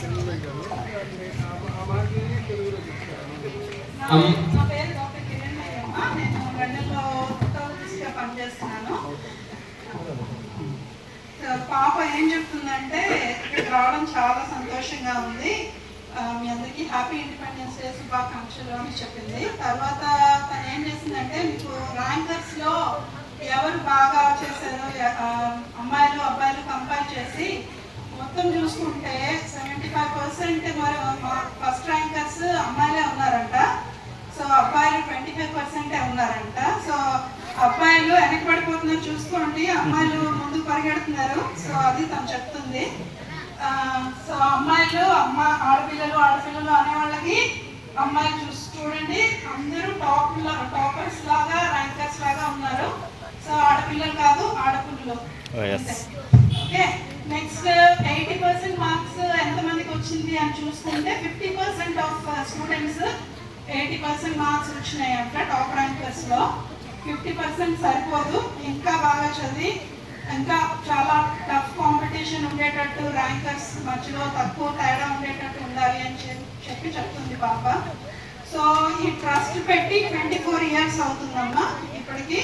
నా పేరు డాక్టర్ కిరణ్మయ్యమ్మ. నేను లండన్లో గా పనిచేస్తున్నాను. పాప ఏం చెప్తుందంటే ఇక్కడికి రావడం చాలా సంతోషంగా ఉంది, మీ అందరికీ హ్యాపీ ఇండిపెండెన్స్ డే శుభాకాంక్షలు అని చెప్పింది. తర్వాత తను ఏం చేసిందంటే మీకు ర్యాంకర్స్లో ఎవరు బాగా చేశారో అమ్మాయిలు అబ్బాయిలు కంపేర్ చేసి మొత్తం చూసుకుంటే 75% మరి ఫస్ట్ ర్యాంకర్స్ అమ్మాయిలే ఉన్నారంట. సో అబ్బాయిలు 25% ఉన్నారంట. సో అబ్బాయిలు వెనకబడిపోతున్నారు చూసుకోండి, అమ్మాయిలు ముందుకు పరిగెడుతున్నారు. సో అది తను చెప్తుంది. సో అమ్మాయిలు ఆడపిల్లలు అనే వాళ్ళకి అమ్మాయిలు చూడండి, అందరూ టాపర్స్ లాగా ర్యాంకర్స్ లాగా ఉన్నారు. సో ఆడపిల్లలు కాదు, ఆడపిల్లలు. ఓకే, నెక్స్ట్ 80% మార్క్స్ ఎంతమందికి వచ్చింది అని చూసుకుంటే 50% ఆఫ్ స్టూడెంట్స్ 80% మార్క్స్ వచ్చినాయి అంట టాప్ ర్యాంకర్స్లో. 50% సరిపోదు, ఇంకా బాగా చదివి ఇంకా చాలా టఫ్ కాంపిటీషన్ ఉండేటట్టు ర్యాంకర్స్ మధ్యలో తక్కువ తేడా ఉండేటట్టు ఉండాలి అని చెప్తుంది పాప. సో ఈ ట్రస్ట్ పెట్టి 24 ఇయర్స్ అవుతుందమ్మా ఇప్పటికి.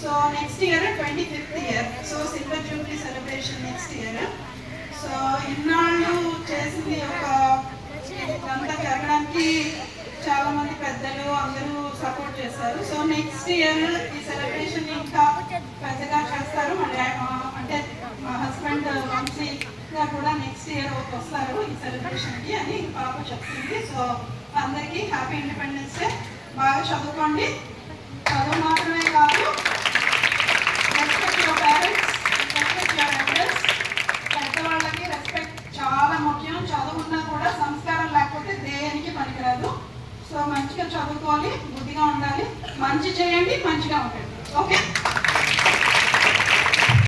So next year 25th year. So silver Jubilee celebration next year. So ఇన్నాళ్ళు చేసింది ఇదంతా జరగడానికి చాలా మంది పెద్దలు అందరూ సపోర్ట్ చేస్తారు. సో నెక్స్ట్ ఇయర్ ఈ సెలబ్రేషన్ ఇంకా పెద్దగా చేస్తారు. అంటే మా హస్బెండ్ వంశీగా కూడా నెక్స్ట్ ఇయర్ వస్తారు ఈ సెలబ్రేషన్కి అని పాప చెప్తుంది. సో అందరికీ హ్యాపీ ఇండిపెండెన్స్ డే. బాగా చదువుకోండి, చదువు మాత్రమే కాదు, respect your parents, respect your elders. పెద్దవాళ్ళకి రెస్పెక్ట్ చాలా ముఖ్యం. చదువున్నా కూడా సంస్కారం లేకపోతే దేనికి పనికిరాదు. సో మంచిగా చదువుకోవాలి, బుద్ధిగా ఉండాలి, మంచి చేయండి, మంచిగా ఉండండి. ఓకే.